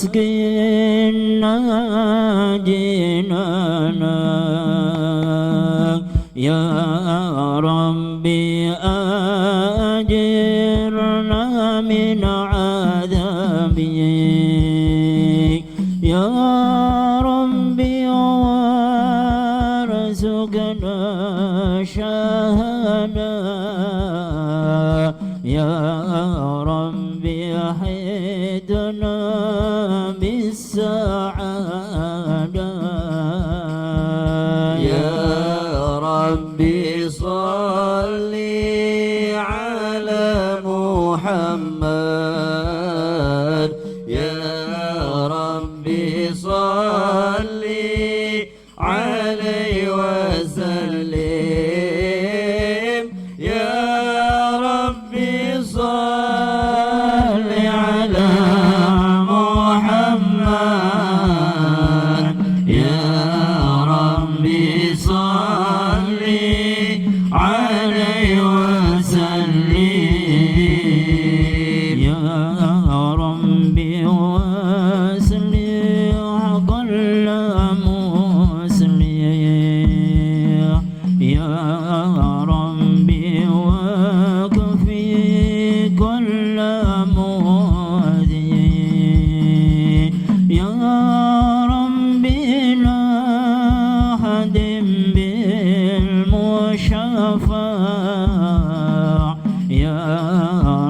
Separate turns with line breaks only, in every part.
أسقنا جنانا يا ربي أجرنا من عذابي يا ربي وارزقنا شهادة يا ربي أحيدنا بالسعادة
يا ربي صل على محمد يا ربي صل عليه وسلم يا ربي صل على محمد يا ربي صل عليه وسلم
يا ربي واسلح كل مسلم يا ربي وكفي كل مؤذي يا ربي لا هدم بالمشفع يا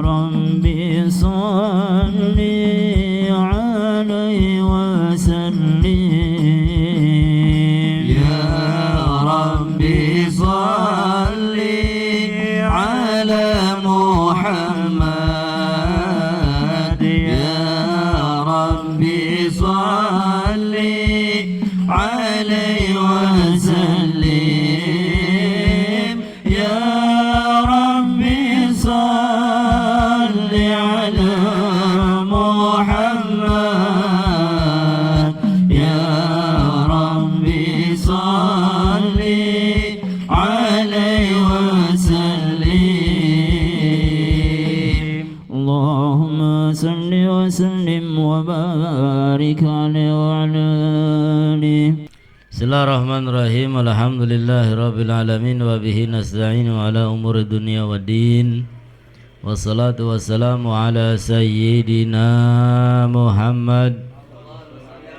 ربي صل عليه وسلم
يا ربي صل على محمد يا ربي صل عليه وسلم يا ربي صل على محمد يا ربي صل عليه وسلم
اللهم صل وسلم وبارك عليه وعلى آله.
Bismillahirrahmanirrahim. Alhamdulillahirabbil alamin wa bihi nasta'in ala umuri dunya waddin. Wassalatu wassalamu ala sayyidina Muhammad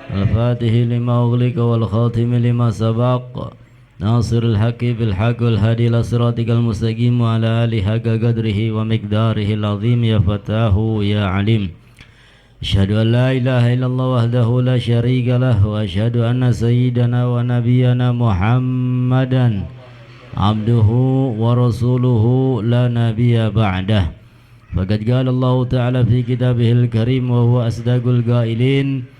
al-Fatihi lima ughliqa wal khatimi lima sabaq nasiril haqqi bil haqqi wal hadi ila siratikal mustaqim wa ala alihi haqqa qadrihi wa miqdarihi al-azim ya fatahu ya alim. Asyhadu an la ilaha illallah wahdahu la syarika lah wa asyhadu anna sayyidana wa nabiyyana Muhammadan abduhu wa rasuluhu la nabiyya ba'dah. Faqad qala Allah ta'ala fi kitabihil karim wa huwa asdaqul qailin.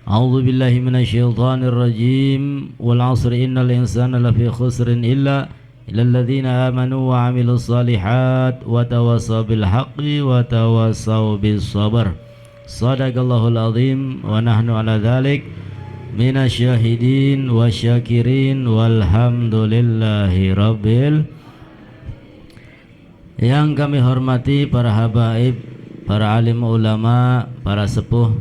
A'udzu billahi minasyaitonir rajim. Wal 'asri innal insana lafi khusrin illa illalladzina amanu wa 'amilus shalihat wa tawassaw bil haqqi wa tawassaw bis sabr. Sadaqallahul azim wa nahnu ala dhalik minasyahidin wa syakirin walhamdulillahi rabbil. Yang kami hormati para habaib, para alim ulama, para sepuh,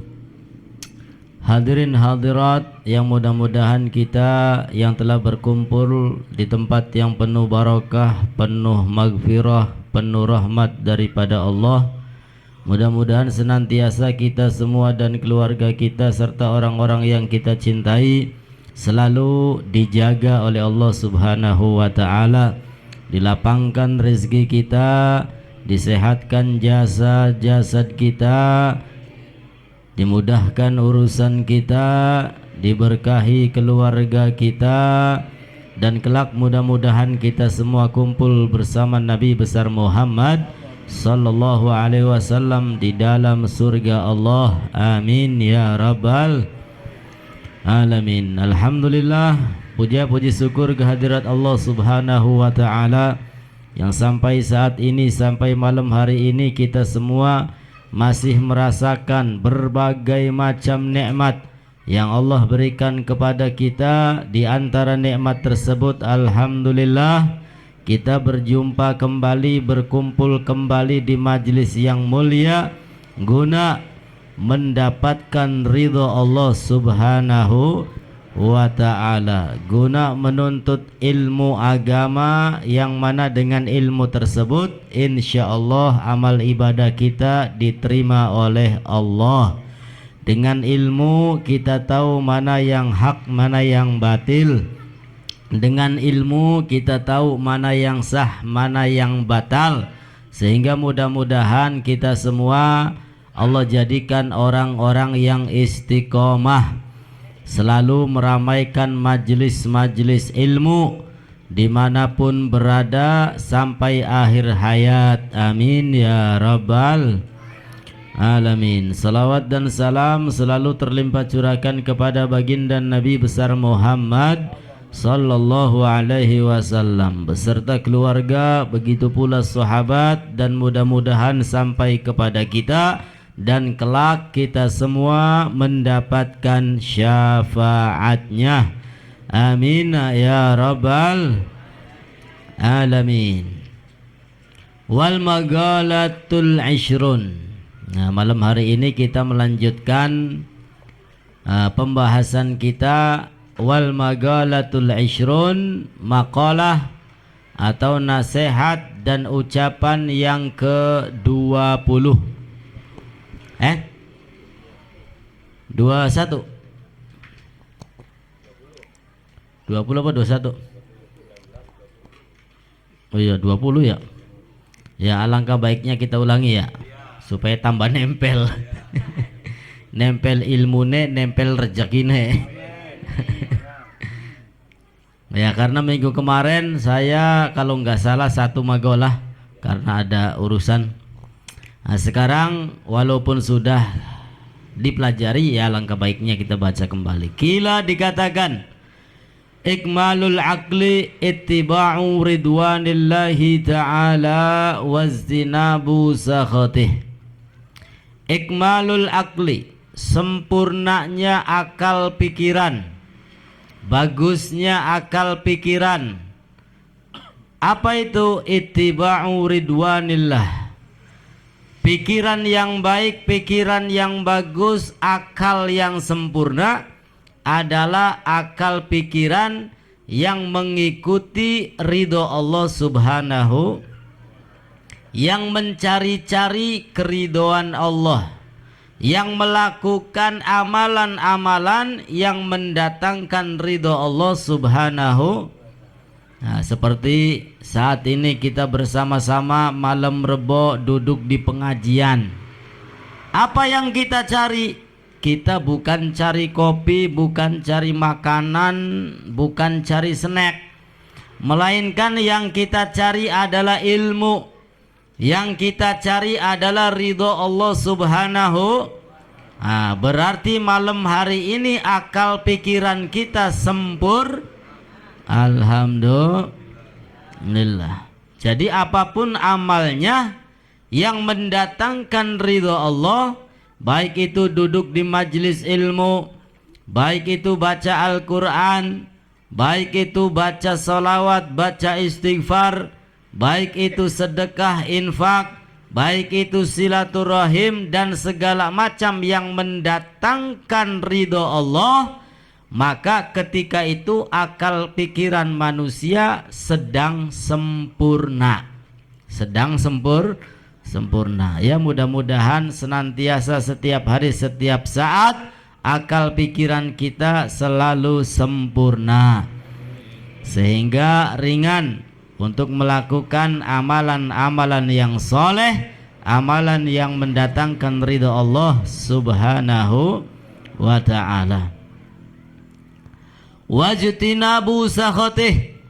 hadirin hadirat yang mudah-mudahan kita yang telah berkumpul di tempat yang penuh barakah, penuh maghfirah, penuh rahmat daripada Allah, mudah-mudahan senantiasa kita semua dan keluarga kita serta orang-orang yang kita cintai selalu dijaga oleh Allah Subhanahu wa ta'ala, dilapangkan rezeki kita, disehatkan jasad kita, dimudahkan urusan kita, diberkahi keluarga kita, dan kelak mudah-mudahan kita semua kumpul bersama Nabi besar Muhammad sallallahu alaihi wasallam di dalam surga Allah. Amin ya rabbal alamin. Alhamdulillah, puja-puji syukur kehadirat Allah Subhanahu wa ta'ala yang sampai saat ini, sampai malam hari ini kita semua masih merasakan berbagai macam nikmat yang Allah berikan kepada kita. Di antara nikmat tersebut, alhamdulillah, kita berjumpa kembali, berkumpul kembali di majlis yang mulia guna mendapatkan ridho Allah Subhanahu wa ta'ala, guna menuntut ilmu agama yang mana dengan ilmu tersebut insyaallah amal ibadah kita diterima oleh Allah. Dengan ilmu kita tahu mana yang hak, mana yang batil. Dengan ilmu kita tahu mana yang sah, mana yang batal. Sehingga mudah-mudahan kita semua Allah jadikan orang-orang yang istiqomah, selalu meramaikan majlis-majlis ilmu dimanapun berada sampai akhir hayat. Amin ya rabbal alamin. Salawat dan salam selalu terlimpah curahkan kepada baginda Nabi besar Muhammad sallallahu alaihi wasallam beserta keluarga, begitu pula sahabat, dan mudah-mudahan sampai kepada kita dan kelak kita semua mendapatkan syafaatnya. Amin ya rabbal alamin. Wal magalatul ishrun. Nah, malam hari ini kita melanjutkan pembahasan kita wal magalatul ishrun, makalah atau nasihat dan ucapan yang ke-20. 21 20 apa 21? Oh iya 20 ya. Ya alangkah baiknya kita ulangi ya, supaya tambah nempel. Nempel ilmune, nempel rezekine. Ya karena minggu kemarin saya kalau nggak salah satu magolah karena ada urusan. Nah, sekarang walaupun sudah dipelajari ya alangkah baiknya kita baca kembali. Kila dikatakan ikmalul aqli ittiba'u ridwanillahi ta'ala wazinabu sakhatih. Ikmalul aqli, sempurnanya akal pikiran, bagusnya akal pikiran. Apa itu ittiba'u ridwanillah? Pikiran yang baik, pikiran yang bagus, akal yang sempurna adalah akal pikiran yang mengikuti ridho Allah Subhanahu, yang mencari-cari keridhoan Allah, yang melakukan amalan-amalan yang mendatangkan ridho Allah Subhanahu. Nah, seperti saat ini kita bersama-sama malam Rebo duduk di pengajian. Apa yang kita cari? Kita bukan cari kopi, bukan cari makanan, bukan cari snack, melainkan yang kita cari adalah ilmu. Yang kita cari adalah ridho Allah Subhanahu. Nah, berarti malam hari ini akal pikiran kita sempurna. Alhamdulillah. Jadi apapun amalnya yang mendatangkan ridho Allah, baik itu duduk di majlis ilmu, baik itu baca Al-Quran, baik itu baca salawat, baca istighfar, baik itu sedekah infak, baik itu silaturahim dan segala macam yang mendatangkan ridho Allah, maka ketika itu akal pikiran manusia sedang sempurna. Sedang sempurna. Ya mudah-mudahan senantiasa setiap hari, setiap saat akal pikiran kita selalu sempurna, sehingga ringan untuk melakukan amalan-amalan yang soleh, amalan yang mendatangkan ridha Allah Subhanahu wa ta'ala. Wajtinabu sakhatih.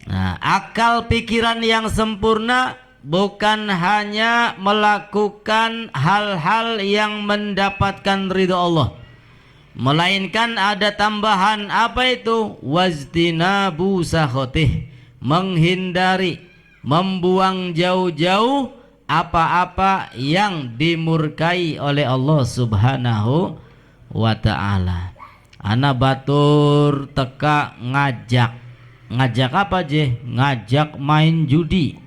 Nah, akal pikiran yang sempurna bukan hanya melakukan hal-hal yang mendapatkan ridha Allah, melainkan ada tambahan. Apa itu? Wajtinabu sakhatih, menghindari, membuang jauh-jauh apa-apa yang dimurkai oleh Allah Subhanahu wa ta'ala. Ana batur teka ngajak apa je? Ngajak main judi.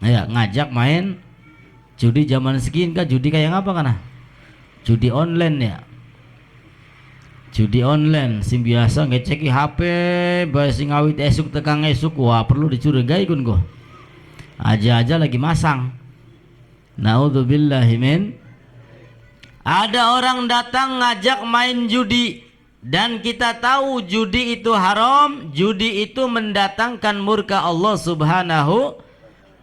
Ya, ngajak main judi zaman segini kan judi kayak apa kana? judi online ya. Judi online sing biasa ngeceki HP bae sing awit esuk tekan esuk, wah perlu dicurigai kun kok. Aja lagi masang. Naudzubillahi min. Ada orang datang ngajak main judi dan kita tahu judi itu haram, judi itu mendatangkan murka Allah Subhanahu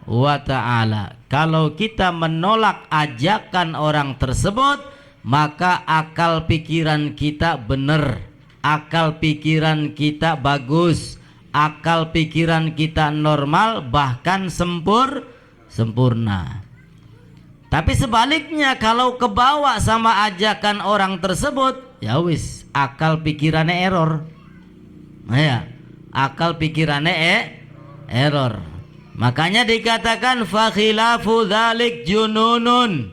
wa ta'ala. Kalau kita menolak ajakan orang tersebut, maka akal pikiran kita benar, akal pikiran kita bagus, akal pikiran kita normal, bahkan sempurna. Tapi sebaliknya, kalau kebawa sama ajakan orang tersebut, ya wis, akal pikirannya error. Ya, akal pikirannya error. Makanya dikatakan fa khilafu dzalik jununun.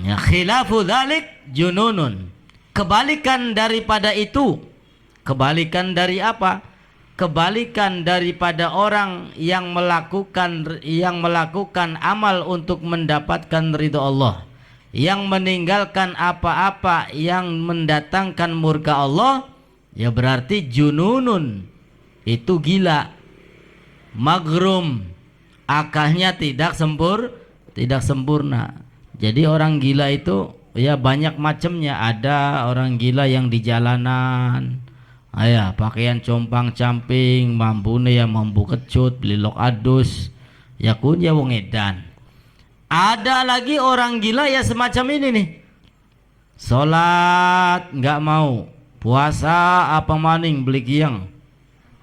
Ya, khilafu dzalik jununun. Kebalikan daripada itu. Kebalikan dari apa? Kebalikan daripada orang yang melakukan amal untuk mendapatkan ridho Allah, yang meninggalkan apa-apa yang mendatangkan murka Allah, ya berarti jununun, itu gila, magrum, akalnya tidak sempurna. Jadi orang gila itu ya banyak macamnya. Ada orang gila yang di jalanan, pakaian compang-camping, mambune ya mambu kecut, belilok adus, ya kun ya wong edan. Ada lagi orang gila ya semacam ini nih. Salat nggak mau, puasa apa maning beli kiang.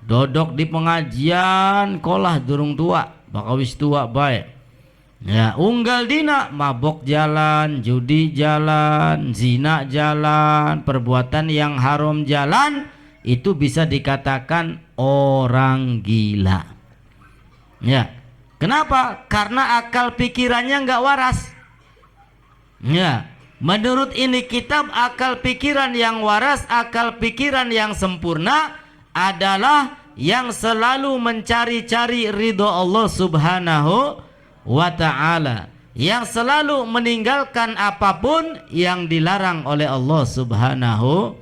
Dodok di pengajian kolah durung tua, bakal wis tua baik. Ya, unggal dina mabok jalan, judi jalan, zina jalan, perbuatan yang haram jalan. Itu bisa dikatakan orang gila. Ya, kenapa? Karena akal pikirannya nggak waras. Ya, menurut ini kitab, akal pikiran yang waras, akal pikiran yang sempurna adalah yang selalu mencari-cari ridho Allah Subhanahu wa ta'ala, yang selalu meninggalkan apapun yang dilarang oleh Allah Subhanahu.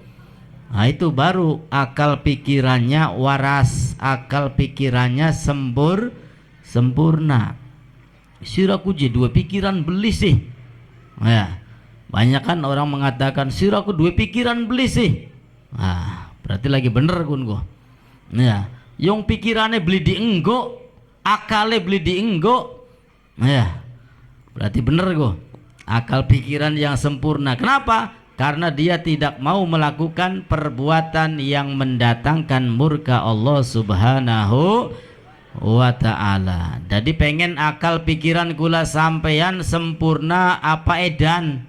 Nah, itu baru akal pikirannya waras, akal pikirannya sempurna. Siraku je dua pikiran beli sih. Ya, banyak kan orang mengatakan siraku dua pikiran beli sih. Nah, berarti lagi bener kun gua. Ya, yang pikirannya beli di enggo, akalnya beli di enggo. Ya, berarti bener gua. Akal pikiran yang sempurna. Kenapa? Karena dia tidak mau melakukan perbuatan yang mendatangkan murka Allah Subhanahu wa ta'ala. Jadi pengen akal pikiran kula sampeyan sempurna apa edan?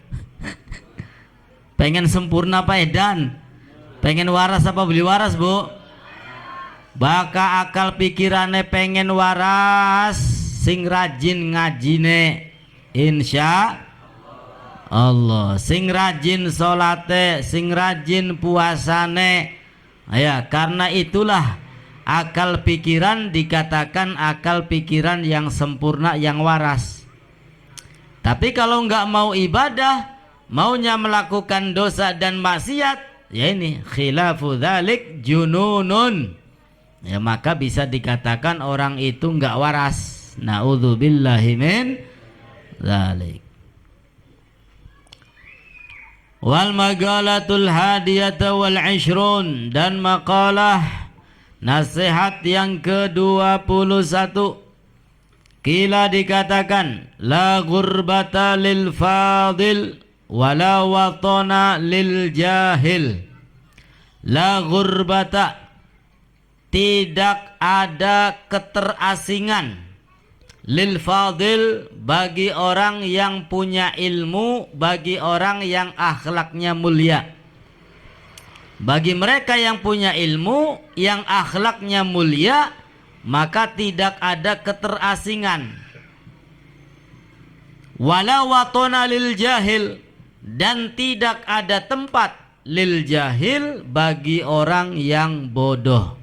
Pengen sempurna apa edan? Pengen waras apa beli waras, Bu? Baka akal pikirannya pengen waras, sing rajin ngajine insya Allah, sing rajin salate, sing rajin puasane. Ya, karena itulah akal pikiran dikatakan akal pikiran yang sempurna, yang waras. Tapi kalau nggak mau ibadah, maunya melakukan dosa dan maksiat, ya ini khilafu dzalik jununun. Ya, maka bisa dikatakan orang itu nggak waras. Naudzubillahi min dzalik. Wal maqalatul hadiyata wal ishrun, dan makalah nasihat yang ke-21. Kila dikatakan la gurbata lil fadil wala watana lil jahil. La gurbata, tidak ada keterasingan, lil fadil, bagi orang yang punya ilmu, bagi orang yang akhlaknya mulia. Bagi mereka yang punya ilmu, yang akhlaknya mulia, maka tidak ada keterasingan. Wala watona lil jahil, dan tidak ada tempat lil jahil bagi orang yang bodoh.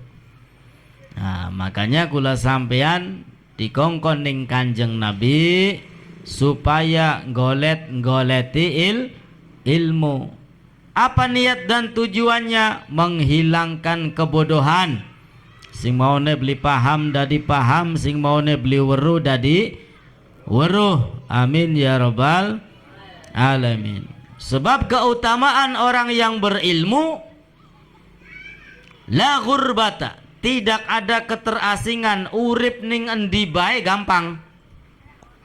Nah, makanya kula sampean dikongkon ning Kanjeng Nabi supaya goleti ilmu. Apa niat dan tujuannya? Menghilangkan kebodohan. Sing maune beli paham dadi paham, sing maune beli weruh dadi weruh. Amin ya rabbal alamin. Sebab keutamaan orang yang berilmu, la ghurbata, tidak ada keterasingan, urip ning endi bae gampang.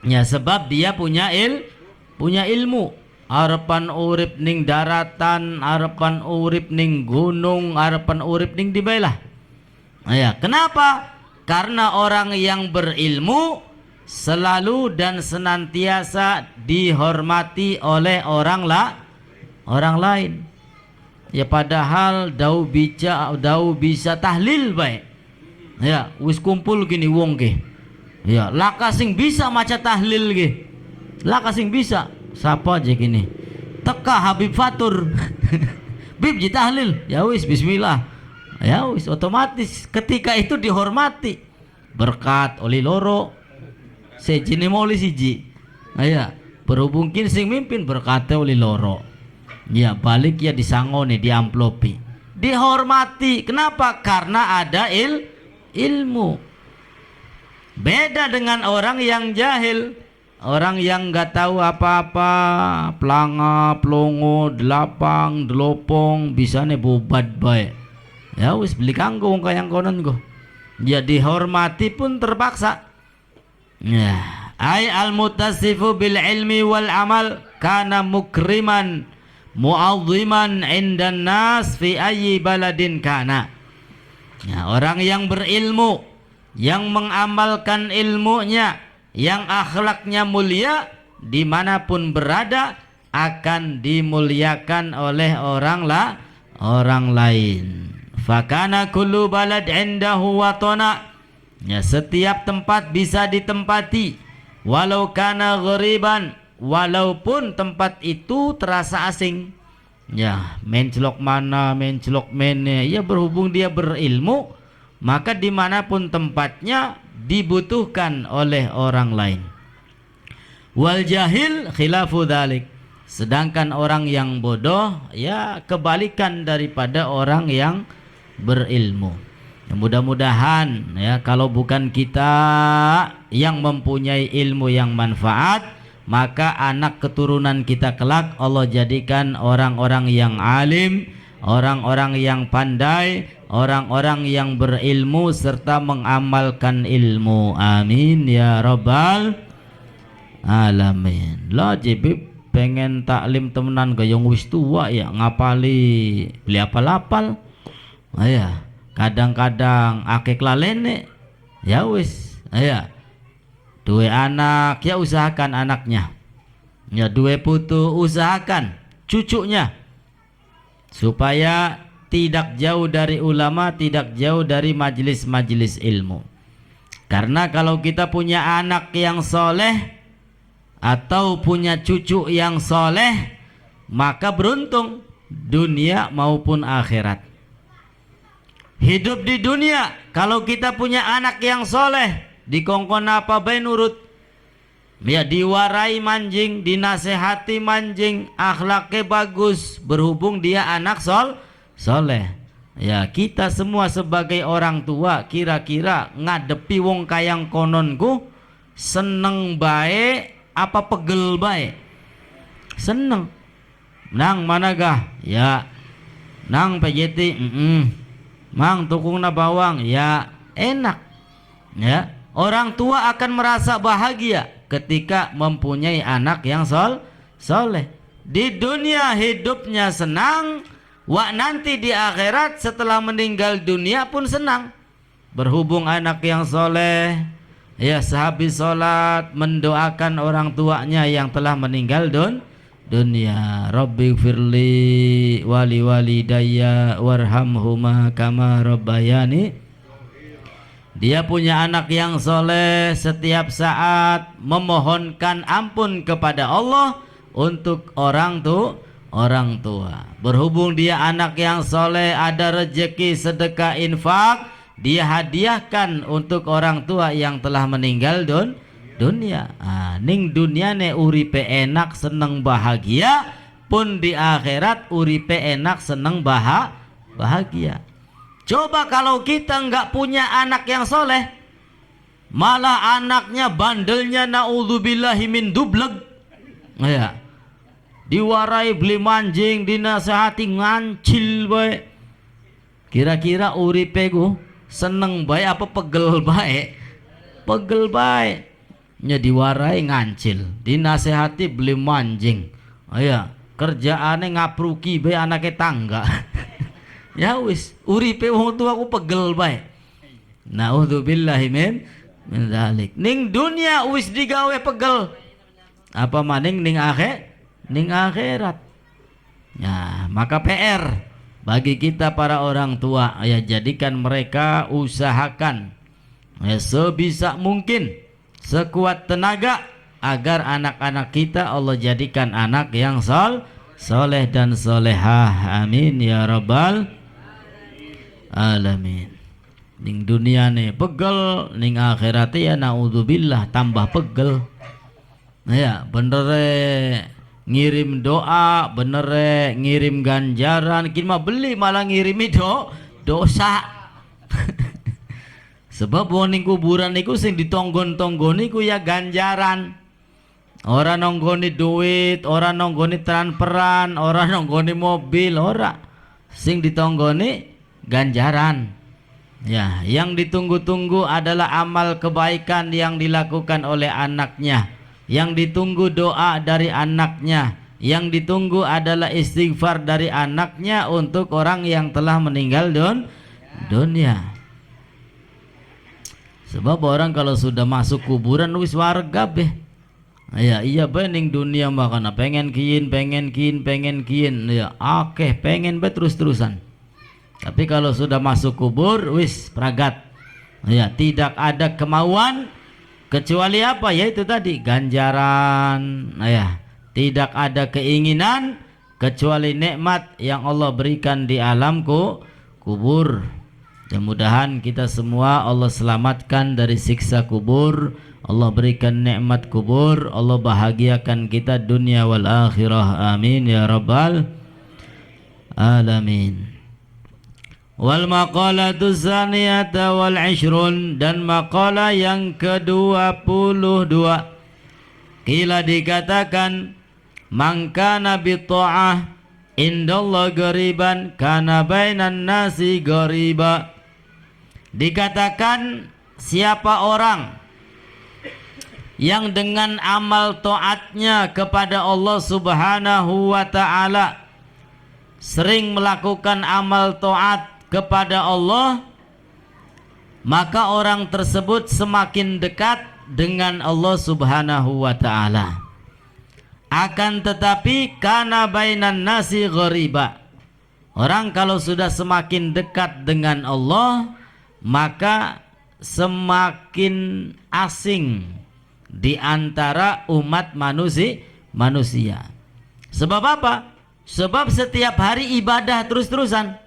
Ya sebab dia punya ilmu. Arepan urip ning daratan, arepan urip ning gunung, arepan urip ning di bae lah. Ya, kenapa? Karena orang yang berilmu selalu dan senantiasa dihormati oleh orang lain. Ya padahal dau bisa tahlil baik. Ya, wis kumpul gini wong ke. Ya, laka sing bisa maca tahlil ke. Laka sing bisa. Siapa aja gini? Teka Habib Fatur. Bib ji tahlil. Ya wis bismillah. Ya wis otomatis ketika itu dihormati. Berkat oli loro. Sejine moli siji. Ya, berhubung kin sing mimpin berkate oli loro. Ya balik ya disangoni, diamplopi, dihormati. Kenapa? Karena ada ilmu. Beda dengan orang yang jahil, orang yang nggak tahu apa-apa, pelanga, pelongo, delapang, delopong, bisane bobat bae. Ya wis beli kanggo wong kayang konon go. Ya dihormati pun terpaksa. Ya, ay al-muttasifu bil ilmi wal amal kana mukriman mu'azziman indan nas fi ayyi baladin kana. Ya, orang yang berilmu, yang mengamalkan ilmunya, yang akhlaknya mulia, dimanapun berada akan dimuliakan oleh orang lain. Fakana kullu balad indahu watana. Ya, setiap tempat bisa ditempati, walau kana ghariban, walaupun tempat itu terasa asing. Ya, mencelok mana, mencelok mene. Ya berhubung dia berilmu, maka dimanapun tempatnya dibutuhkan oleh orang lain. Wal jahil khilafu dzalik. Sedangkan orang yang bodoh ya kebalikan daripada orang yang berilmu. Ya, mudah-mudahan ya kalau bukan kita yang mempunyai ilmu yang manfaat, maka anak keturunan kita kelak Allah jadikan orang-orang yang alim, orang-orang yang pandai, orang-orang yang berilmu serta mengamalkan ilmu. Amin ya rabbal alamin. Lah jibib pengen taklim temenan gayung wis tua ya ngapali beli apal-apal. Ya, kadang-kadang akeh klalene. Ya wis, ya. Dua anak ya usahakan anaknya. Ya dua putu usahakan cucunya supaya tidak jauh dari ulama, tidak jauh dari majelis-majelis ilmu. Karena kalau kita punya anak yang soleh atau punya cucu yang soleh, maka beruntung dunia maupun akhirat. Hidup di dunia kalau kita punya anak yang soleh, dikongkon apa bae nurut, ya diwarai manjing, dinasehati manjing, akhlaknya bagus, berhubung dia anak soleh. Ya kita semua sebagai orang tua kira-kira ngadepi wong kayang kononku seneng bae apa pegel bae? Seneng. Nang mana gah? Ya nang PJT. Mang tukungna bawang, ya enak. Ya, orang tua akan merasa bahagia ketika mempunyai anak yang soleh. Di dunia hidupnya senang, nanti di akhirat setelah meninggal dunia pun senang. Berhubung anak yang soleh, ya sehabis sholat mendoakan orang tuanya yang telah meninggal dunia. Rabbi firli wali walidayya warhamhuma kama rabbayani. Dia punya anak yang soleh, setiap saat memohonkan ampun kepada Allah untuk orang tua. Berhubung dia anak yang soleh, ada rezeki sedekah infak, dia hadiahkan untuk orang tua yang telah meninggal dunia. Ning dunia ne uripe enak, seneng bahagia, pun di akhirat uripe enak, seneng, bahagia. Coba kalau kita nggak punya anak yang soleh, malah anaknya bandelnya naudzubillahi min dubleg, ya, diwarai beli manjing, dinasehati ngancil bae. Kira-kira uripe ku seneng bae apa pegel bae? Pegel bae. Nya diwarai ngancil, dinasehati beli manjing. Ya, kerjaane ngapruki bae anake tangga. Ya wis, uripe wong tuaku pegel bae. Naudzubillahi min dzalik. Ning dunia wis digawe pegel. Apa maning ning akhirat. Ya, maka PR bagi kita para orang tua, ya jadikan mereka, usahakan ya sebisa mungkin, sekuat tenaga agar anak-anak kita Allah jadikan anak yang soleh dan solehah. Amin ya rabbal alamin. Ning dunia nih pegel, ning akhirat ya naudzubillah tambah pegel. Ya bener ngirim doa, bener ngirim ganjaran, kini mah beli malah ngirimi dosa. Sebab ning kuburan niku sing ditonggon-tonggoni ku ya ganjaran. Ora nonggoni duit, ora nonggoni transferan, ora nonggoni mobil, ora. Sing ditonggoni ganjaran. Ya, yang ditunggu-tunggu adalah amal kebaikan yang dilakukan oleh anaknya. Yang ditunggu doa dari anaknya. Yang ditunggu adalah istighfar dari anaknya untuk orang yang telah meninggal dunia. Sebab orang kalau sudah masuk kuburan wis warga beh. Ya iya bening dunia makana pengen kiin. Ya akeh pengen be terus-terusan. Tapi kalau sudah masuk kubur wis pragat. Ya tidak ada kemauan kecuali apa? Yaitu tadi ganjaran. Ya tidak ada keinginan kecuali nikmat yang Allah berikan di alam kubur. Mudah-mudahan kita semua Allah selamatkan dari siksa kubur, Allah berikan nikmat kubur, Allah bahagiakan kita dunia wal akhirah. Amin ya rabbal alamin. Wal maqalatu zaniyata wal ishrun, dan maqalah yang ke-22. Kila dikatakan man kana bi ta'ah indallah gariban kana bainan nasi gariba. Dikatakan siapa orang yang dengan amal taatnya kepada Allah Subhanahu wa ta'ala, sering melakukan amal taat kepada Allah, maka orang tersebut semakin dekat dengan Allah Subhanahu wa ta'ala. Akan tetapi kana bainan nasi ghariba, orang kalau sudah semakin dekat dengan Allah, maka semakin asing di antara umat manusia. Sebab apa? Sebab setiap hari ibadah terus-terusan.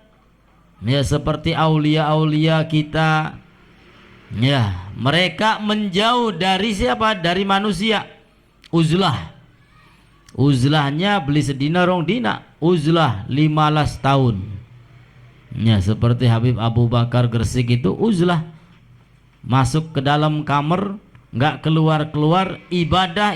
Ya seperti aulia-aulia kita. Ya, mereka menjauh dari siapa? Dari manusia. Uzlahnya beli sedina rong dina, uzlah 15 tahun. Ya seperti Habib Abu Bakar Gresik itu uzlah, masuk ke dalam kamar, nggak keluar-keluar, ibadah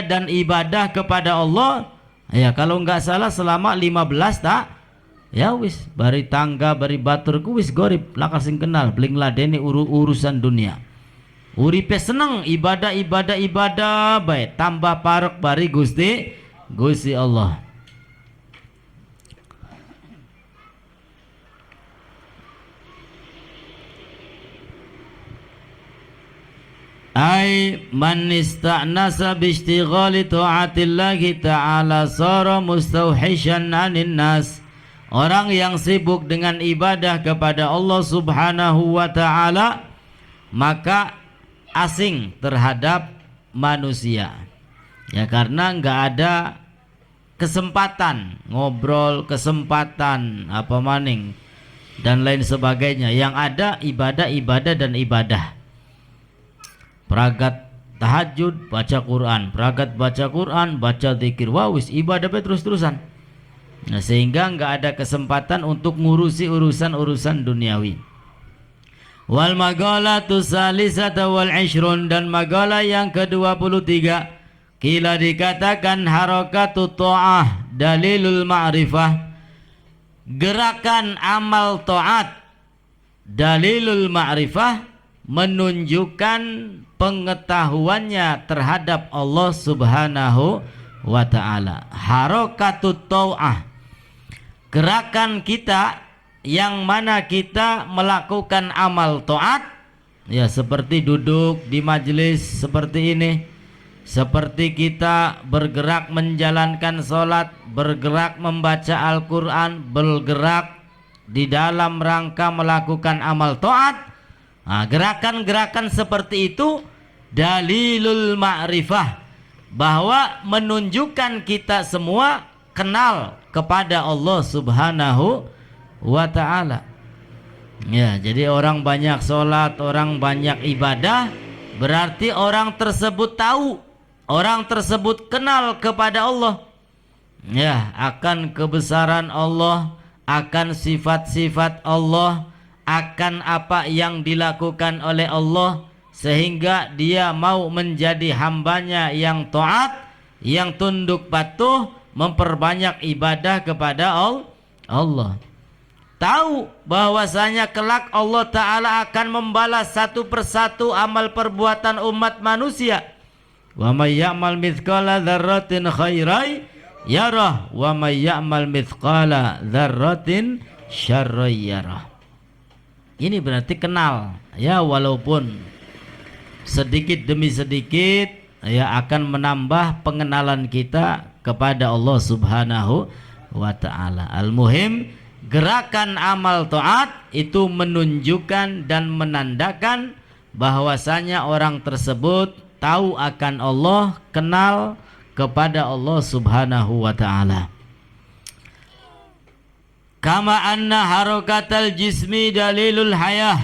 dan ibadah kepada Allah. Ya kalau nggak salah selama 15 tak. Ya wis bari tangga bari batur ku wis gorib lakasing kenal bling ladeni urusan dunia. Uripe seneng ibadah baik tambah parek bari Gusti Allah. Ai man ista'nasa bi ishtighali ta'atillahi ta'ala sara mustauhishan 'anin nas. Orang yang sibuk dengan ibadah kepada Allah Subhanahu wa ta'ala, maka asing terhadap manusia. Ya karena enggak ada kesempatan ngobrol, kesempatan apa maning dan lain sebagainya. Yang ada ibadah dan ibadah. Peragat tahajud, baca Quran, peragat baca Quran, baca zikir, wawis ibadah terus-terusan. Nah, sehingga nggak ada kesempatan untuk ngurusi urusan-urusan duniawi. Wal maghalatu salisata wal ishrun, dan magalah yang ke-23, kila dikatakan harakatu ta'ah dalilul ma'rifah, gerakan amal taat dalilul ma'rifah, menunjukkan pengetahuannya terhadap Allah Subhanahu wa ta'ala. Harakatut ta'ah, gerakan kita yang mana kita melakukan amal taat, ya seperti duduk di majelis seperti ini, seperti kita bergerak menjalankan sholat, bergerak membaca Al-Quran, bergerak di dalam rangka melakukan amal taat. Nah, gerakan-gerakan seperti itu dalilul ma'rifah, bahwa menunjukkan kita semua kenal kepada Allah Subhanahu wa ta'ala. Ya, jadi orang banyak sholat, orang banyak ibadah, berarti orang tersebut tahu, orang tersebut kenal kepada Allah, ya, akan kebesaran Allah, akan sifat-sifat Allah, akan apa yang dilakukan oleh Allah, sehingga dia mau menjadi hambanya yang taat, yang tunduk patuh, memperbanyak ibadah kepada Allah. Tahu bahwasanya kelak Allah Ta'ala akan membalas satu persatu amal perbuatan umat manusia. Wa may ya'mal mithqala dzarratin khairan yarah, wa may ya'mal mithqala dzarratin syarran yarah. Ini berarti kenal, ya, walaupun sedikit demi sedikit, ya, akan menambah pengenalan kita kepada Allah Subhanahu wa ta'ala. Al-muhim, gerakan amal taat itu menunjukkan dan menandakan bahwasanya orang tersebut tahu akan Allah, kenal kepada Allah Subhanahu wa ta'ala. Kama anna harakatal jismi dalilul hayah,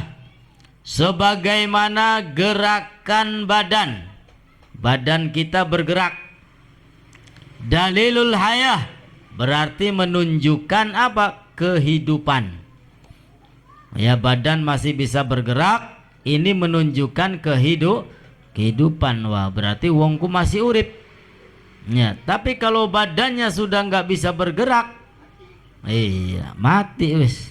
sebagaimana gerakan badan kita bergerak, dalilul hayah berarti menunjukkan apa? Kehidupan. Ya, badan masih bisa bergerak, ini menunjukkan kehidupan. Wah, berarti wongku masih urip. Ya, tapi kalau badannya sudah nggak bisa bergerak, iya, mati wis.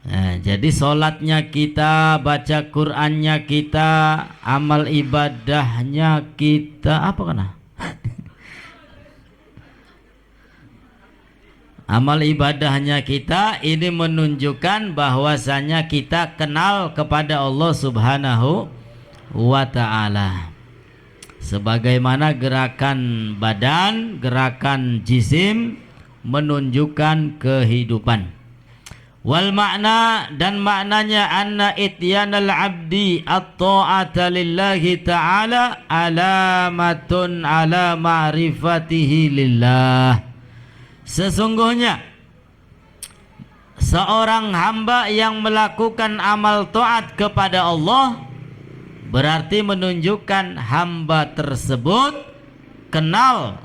Nah, jadi sholatnya kita, baca Qur'annya kita, amal ibadahnya kita, apa kena? Amal ibadahnya kita ini menunjukkan bahwasanya kita kenal kepada Allah Subhanahu wa ta'ala. Sebagaimana gerakan badan, gerakan jisim menunjukkan kehidupan. Wal makna, dan maknanya anna ityanal abdi at-ta'ata lillahi ta'ala alamatun ala ma'rifatihi lillah. Sesungguhnya seorang hamba yang melakukan amal taat kepada Allah berarti menunjukkan hamba tersebut kenal,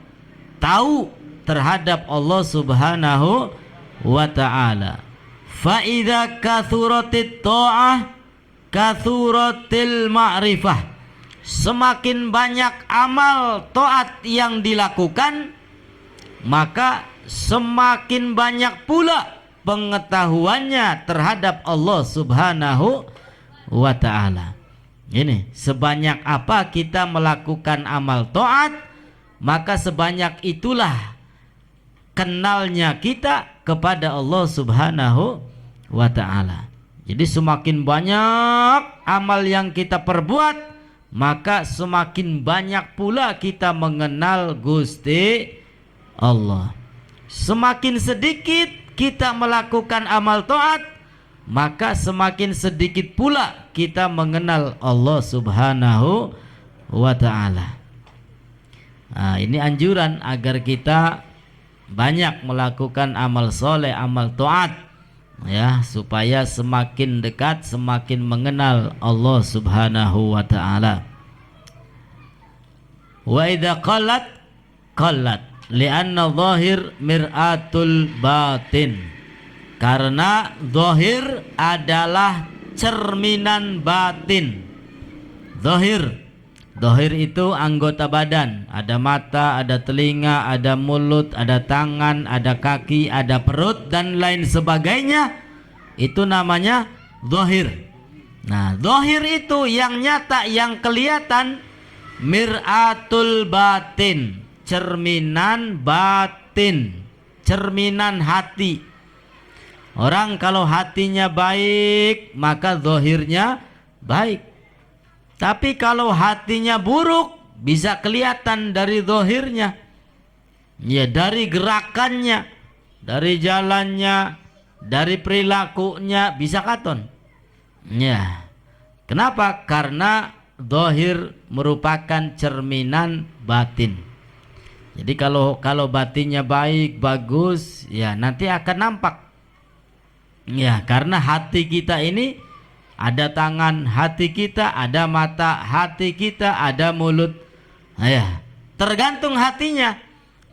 tahu terhadap Allah Subhanahu wa ta'ala. Fa idza kathuratit ta'ah kathuratil ma'rifah. Semakin banyak amal taat yang dilakukan, maka semakin banyak pula pengetahuannya terhadap Allah Subhanahu wa ta'ala. Ini, sebanyak apa kita melakukan amal taat, maka sebanyak itulah kenalnya kita kepada Allah Subhanahu wa ta'ala. Jadi semakin banyak amal yang kita perbuat, maka semakin banyak pula kita mengenal Gusti Allah. Semakin sedikit kita melakukan amal taat, maka semakin sedikit pula kita mengenal Allah Subhanahu wa ta'ala. Nah, ini anjuran agar kita banyak melakukan amal soleh, amal taat, ya, supaya semakin dekat, semakin mengenal Allah Subhanahu wa ta'ala. Wa idza qallat li'anna zahir mir'atul batin. Karena zahir adalah cerminan batin. Zahir itu anggota badan. Ada mata, ada telinga, ada mulut, ada tangan, ada kaki, ada perut dan lain sebagainya. Itu namanya zahir. Nah, zahir itu yang nyata, yang kelihatan. Mir'atul batin, cerminan batin, cerminan hati. Orang kalau hatinya baik, maka zahirnya baik. Tapi kalau hatinya buruk, bisa kelihatan dari zahirnya. Ya, dari gerakannya, dari jalannya, dari perilakunya bisa katon. Ya. Kenapa? Karena zahir merupakan cerminan batin. Jadi kalau batinnya baik, bagus, ya nanti akan nampak. Ya, karena hati kita ini ada tangan hati kita, ada mata hati kita, ada mulut. Nah, ya, tergantung hatinya.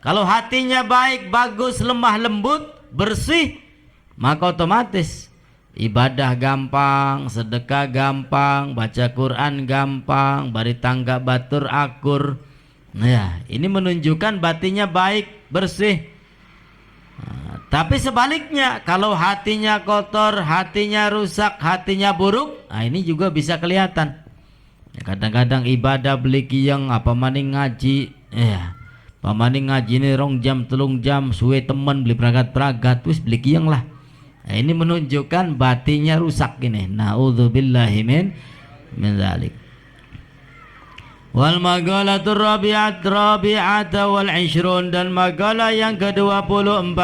Kalau hatinya baik, bagus, lemah lembut, bersih, maka otomatis ibadah gampang, sedekah gampang, baca Quran gampang, bari tangga batur akur. Nah, ya, ini menunjukkan batinnya baik, bersih. Nah, tapi sebaliknya, kalau hatinya kotor, hatinya rusak, hatinya buruk, nah ini juga bisa kelihatan. Ya, kadang-kadang ibadah beli kiyang, apa maning ngaji, ya, apa maning ngaji ini 2 jam, 3 jam, suwe temen beli peragat-peragat, terus beli kiyang lah. Nah, ini menunjukkan batinnya rusak ini. Na'udzubillahi min dzalik. Wal magalatur rabi'ata wal 20 dan magalah yang ke-24.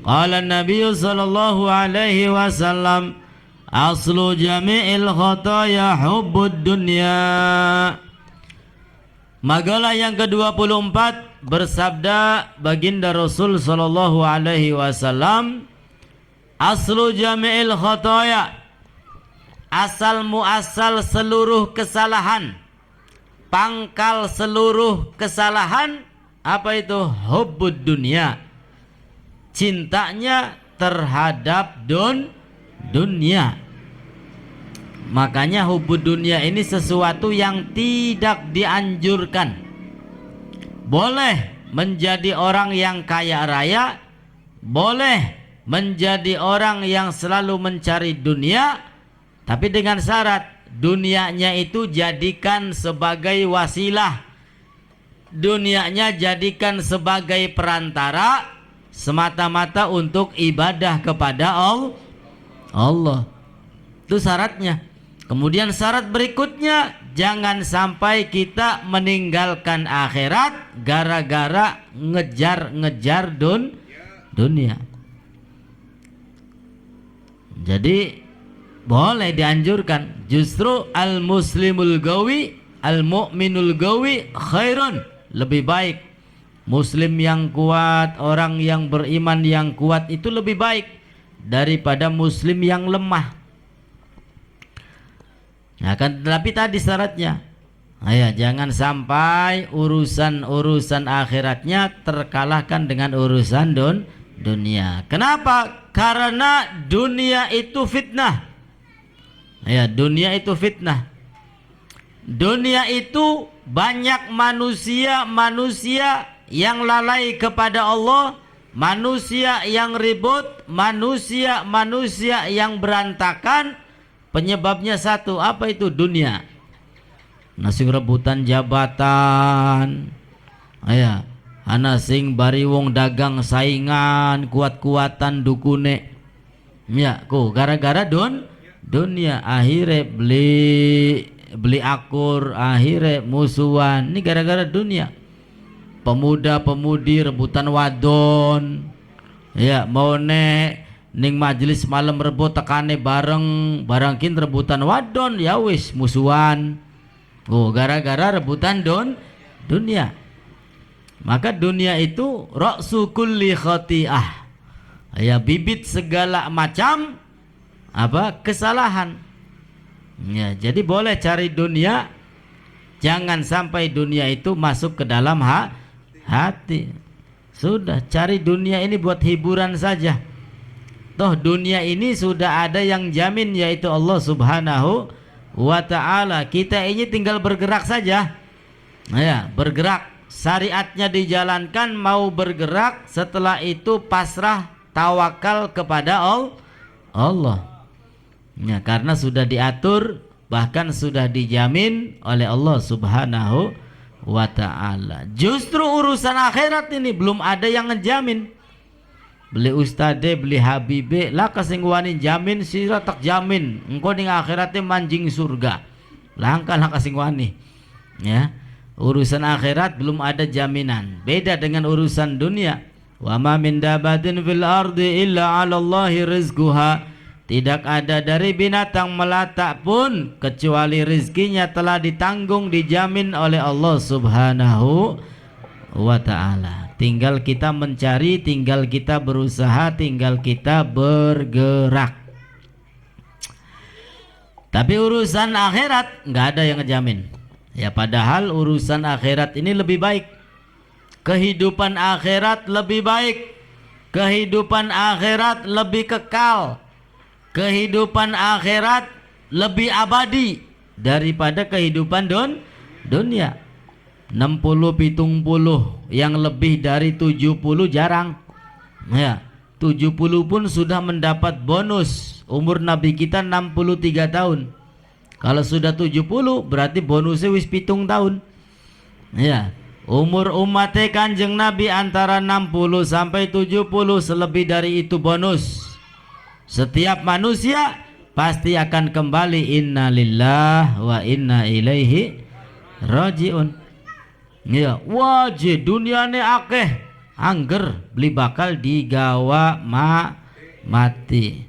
Qala Nabi sallallahu alaihi wasallam aslu jami'il khataya hubbud dunya. Magalah yang ke-24 bersabda baginda Rasul sallallahu alaihi wasallam, aslu jami'il khataya, asal muasal seluruh kesalahan, pangkal seluruh kesalahan, apa itu? Hubbud dunia, cintanya terhadap dunia. Makanya hubbud dunia ini sesuatu yang tidak dianjurkan. Boleh menjadi orang yang kaya raya, boleh menjadi orang yang selalu mencari dunia, tapi dengan syarat dunianya itu jadikan sebagai wasilah, dunianya jadikan sebagai perantara semata-mata untuk ibadah kepada Allah. Itu syaratnya. Kemudian syarat berikutnya, jangan sampai kita meninggalkan akhirat gara-gara ngejar dunia. Jadi boleh dianjurkan. Justru al-muslimul gawi, al-mu'minul gawi khairun, lebih baik. Muslim yang kuat, orang yang beriman yang kuat itu lebih baik daripada muslim yang lemah. Nah, kan tapi tadi syaratnya, ya, jangan sampai urusan akhiratnya terkalahkan dengan urusan dunia. Kenapa? Karena dunia itu fitnah. Ya, dunia itu fitnah. Dunia itu banyak manusia yang lalai kepada Allah, manusia yang ribut, manusia yang berantakan. Penyebabnya satu, apa itu? Dunia. Nasi rebutan jabatan, ya, ana sing bari wong dagang saingan, kuat-kuatan dukune. Ya, ku gara-gara dunia, akhirnya beli akur, akhirnya musuhan. Ini gara-gara dunia. Pemuda-pemudi rebutan wadon, ya, mau ning majelis malam rebut tekane barengkin rebutan wadon, ya wis musuhan. Oh, gara-gara rebutan dunia. Maka dunia itu ra'su kulli khati'ah, ya, bibit segala macam apa? Kesalahan. Ya, jadi boleh cari dunia, jangan sampai dunia itu masuk ke dalam hati. Sudah, cari dunia ini buat hiburan saja. Toh dunia ini sudah ada yang jamin, yaitu Allah Subhanahu wa ta'ala. Kita ini tinggal bergerak saja. Ya, bergerak, syariatnya dijalankan, mau bergerak, setelah itu pasrah, tawakal kepada Allah. Ya, karena sudah diatur, bahkan sudah dijamin oleh Allah Subhanahu wa ta'ala. Justru urusan akhirat ini belum ada yang ngejamin. Beli ustade, beli habibe, lah kasing wani jamin sira tak jamin engko ning akhiratnya manjing surga. Langkah lah kasing wani. Ya. Urusan akhirat belum ada jaminan. Beda dengan urusan dunia. Wa ma min dabatin fil ardi illa 'ala Allahi rizquha. Tidak ada dari binatang melata pun kecuali rizkinya telah ditanggung, dijamin oleh Allah Subhanahu wa ta'ala. Tinggal kita mencari, tinggal kita berusaha, tinggal kita bergerak. Tapi urusan akhirat nggak ada yang ngejamin. Ya, padahal urusan akhirat ini lebih baik. Kehidupan akhirat lebih baik. Kehidupan akhirat lebih kekal. Kehidupan akhirat lebih abadi daripada kehidupan dunia. 60 70 yang lebih dari 70 jarang. Ya, 70 pun sudah mendapat bonus. Umur Nabi kita 63 tahun. Kalau sudah 70 berarti bonusnya wis 7 tahun. Ya, umur umatnya Kanjeng Nabi antara 60 sampai 70, selebih dari itu bonus. Setiap manusia pasti akan kembali, innalillah wa inna ilaihi rajiun. Ya, wajib duniane akeh, angger beli bakal digawa mati.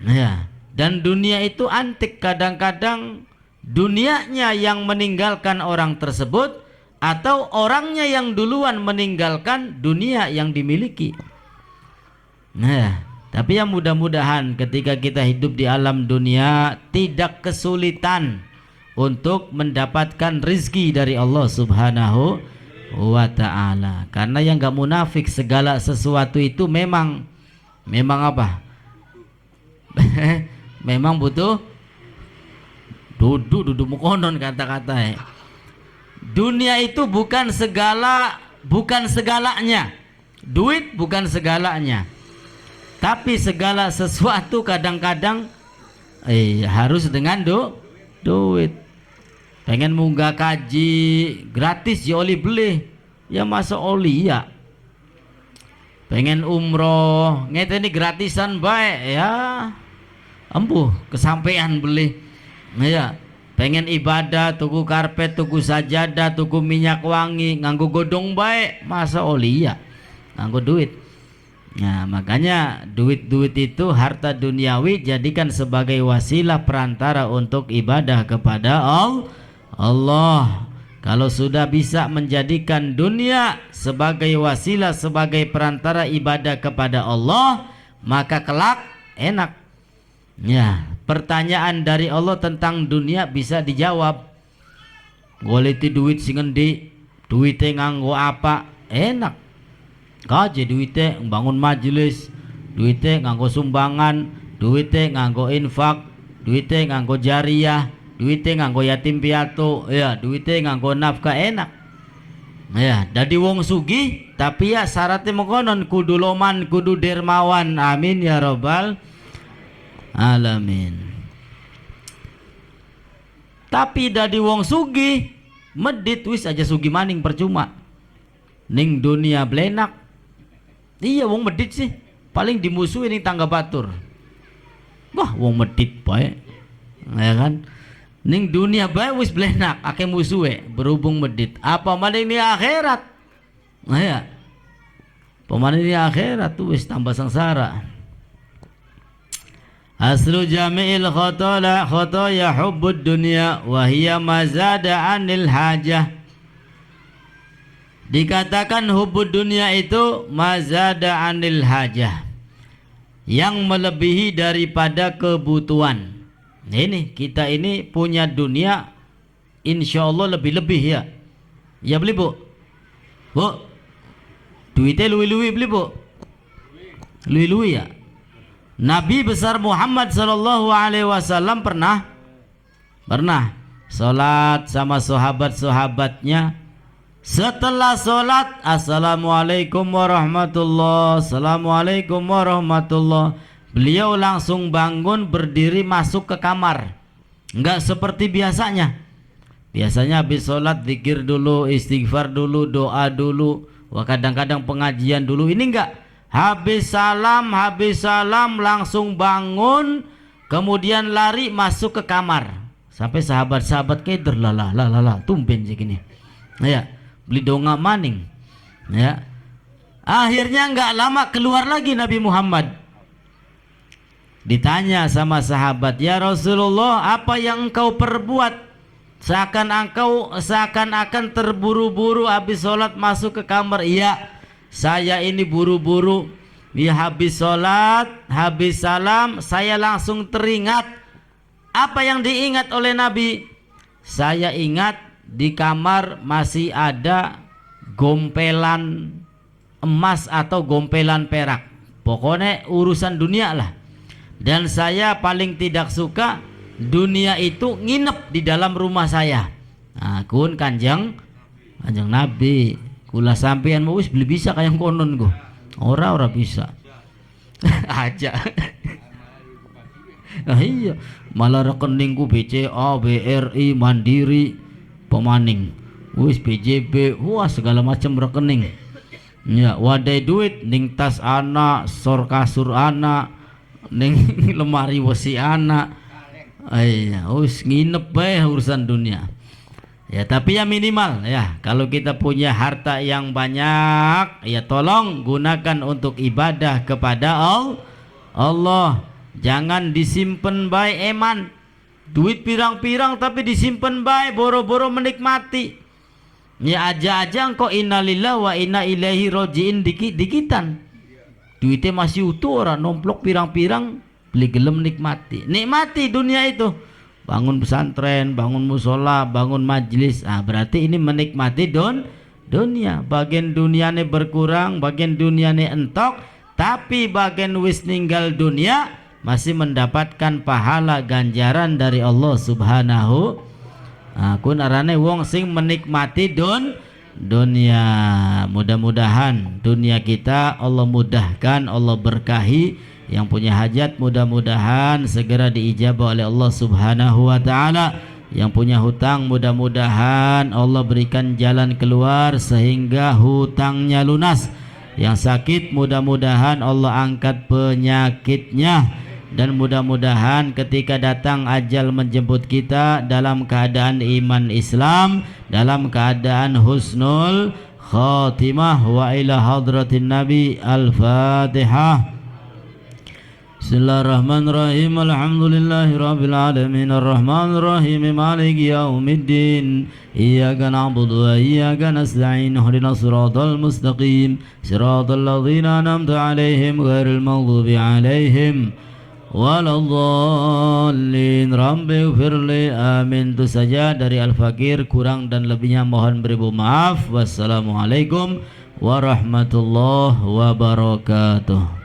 Ya, dan dunia itu antik. Kadang-kadang dunianya yang meninggalkan orang tersebut, atau orangnya yang duluan meninggalkan dunia yang dimiliki. Nah, tapi yang mudah-mudahan ketika kita hidup di alam dunia tidak kesulitan untuk mendapatkan rizki dari Allah Subhanahu wa ta'ala. Karena yang gak munafik, segala sesuatu itu memang apa? Memang butuh duduk mukonon kata-kata. Dunia itu bukan segalanya. Duit bukan segalanya. Tapi segala sesuatu kadang-kadang harus dengan duit. Pengen munggah kaji gratis ya oli beli, ya masa oli ya. Pengen umroh ngeteni gratisan baik ya, empuh kesampean beli. Ya, pengen ibadah tuku karpet, tuku sajadah, tuku minyak wangi, nganggo godong baik, masa oli ya, nganggo duit. Nah, makanya duit-duit itu, harta duniawi, jadikan sebagai wasilah perantara untuk ibadah kepada Allah. Kalau sudah bisa menjadikan dunia sebagai wasilah, sebagai perantara ibadah kepada Allah, maka kelak enak. Ya, pertanyaan dari Allah tentang dunia bisa dijawab. Goleti duit sing endi, duite nganggo apa? Enak. Kaje duite bangun majelis, duite nganggo sumbangan, duite nganggo infak, duite nganggo jariyah, duite nganggo yatim piatu, ya duite nganggo nafkah, enak. Ya, dadi wong sugih tapi ya syaratnya mengkonon kudu loman, kudu dermawan. Amin ya rabbal alamin. Tapi dadi wong sugih medit wis aja sugih maning percuma. Ning dunia blenak. Iya, wong medit sih paling dimusuhi ning tangga batur. Wah, wong medit bae. Ya kan? Ning dunia bae wis blenak akeh musuhe berhubung medit. Apa maneh ini akhirat? Nah ya. Pemane ini akhirat tuh wis tambah sengsara. Aslu jami'il khotoya hubbud dunya wa hiya mazada 'anil hajah. Dikatakan hubbud dunia itu mazada 'anil hajah, yang melebihi daripada kebutuhan. Ini kita ini punya dunia, insya Allah lebih-lebih ya. Ya beli bu, Duitnya luwi-luwi beli bu, luwi-luwi ya. Nabi besar Muhammad sallallahu alaihi wasallam pernah sholat sama sahabat-sahabatnya. Setelah sholat, assalamualaikum warahmatullah, assalamualaikum warahmatullah, beliau langsung bangun, berdiri, masuk ke kamar. Enggak seperti biasanya. Biasanya habis sholat zikir dulu, istighfar dulu, doa dulu, kadang-kadang pengajian dulu. Ini enggak. Habis salam langsung bangun, kemudian lari masuk ke kamar. Sampai sahabat-sahabat keder lah tumben segini. Ya, beli donga maning. Ya. Akhirnya enggak lama keluar lagi Nabi Muhammad. Ditanya sama sahabat, "Ya Rasulullah, apa yang engkau perbuat? Seakan-akan terburu-buru habis sholat masuk ke kamar." "Iya, saya ini buru-buru. Ya, habis sholat, habis salam, saya langsung teringat." Apa yang diingat oleh Nabi? "Saya ingat di kamar masih ada gompelan emas atau gompelan perak. Pokoknya urusan dunia lah. Dan saya paling tidak suka dunia itu nginep di dalam rumah saya." Nah, kun kanjeng Nabi, kula sampean mau wis beli bisa kayak konon go. Ora bisa. Aja. Nah, iya, malah rekeningku BCA, BRI, Mandiri, Pemaning, wis BJB, wah segala macam rekening. Ya, wadai duit ning tas anak, sor kasur anak, ning lemari wesi anak. Iya, wis nginep bae urusan dunia. Ya, tapi ya minimal ya, kalau kita punya harta yang banyak, ya tolong gunakan untuk ibadah kepada Allah. Jangan disimpen bae eman. Duit pirang-pirang tapi disimpen bae boro-boro menikmati. Ya aja engkau innalillahi wa inna ilaihi raji'in dikitan. Duitnya masih utuh, orang nomplok pirang-pirang, beli gelem nikmati. Nikmati dunia itu. Bangun pesantren, bangun musola, bangun majlis. Berarti ini menikmati dunia. Bagian duniane berkurang, bagian duniane entok, tapi bagian wis ninggal dunia masih mendapatkan pahala ganjaran dari Allah Subhanahu. Kun arane wong sing menikmati dunia. Mudah-mudahan dunia kita Allah mudahkan, Allah berkahi. Yang punya hajat mudah-mudahan segera diijabah oleh Allah Subhanahu wa taala. Yang punya hutang mudah-mudahan Allah berikan jalan keluar sehingga hutangnya lunas. Yang sakit mudah-mudahan Allah angkat penyakitnya. Dan mudah-mudahan ketika datang ajal menjemput kita dalam keadaan iman Islam, dalam keadaan husnul khatimah. Wa ila hadratin Nabi. Al-Fatihah. Bismillahirrahmanirrahim. Alhamdulillahi rabbil alamin. Arrahmanirrahim. Maliki yaumiddin. Iyyaka na'budu wa iyyaka nasta'in. Ihdinas siratal mustaqim. Siratal ladzina an'amta 'alaihim ghairil maghdubi 'alaihim waladhdallin. Rabbi firli, amin. Itu saja dari Al-Fakir, kurang dan lebihnya mohon beribu maaf. Wassalamualaikum warahmatullahi wabarakatuh.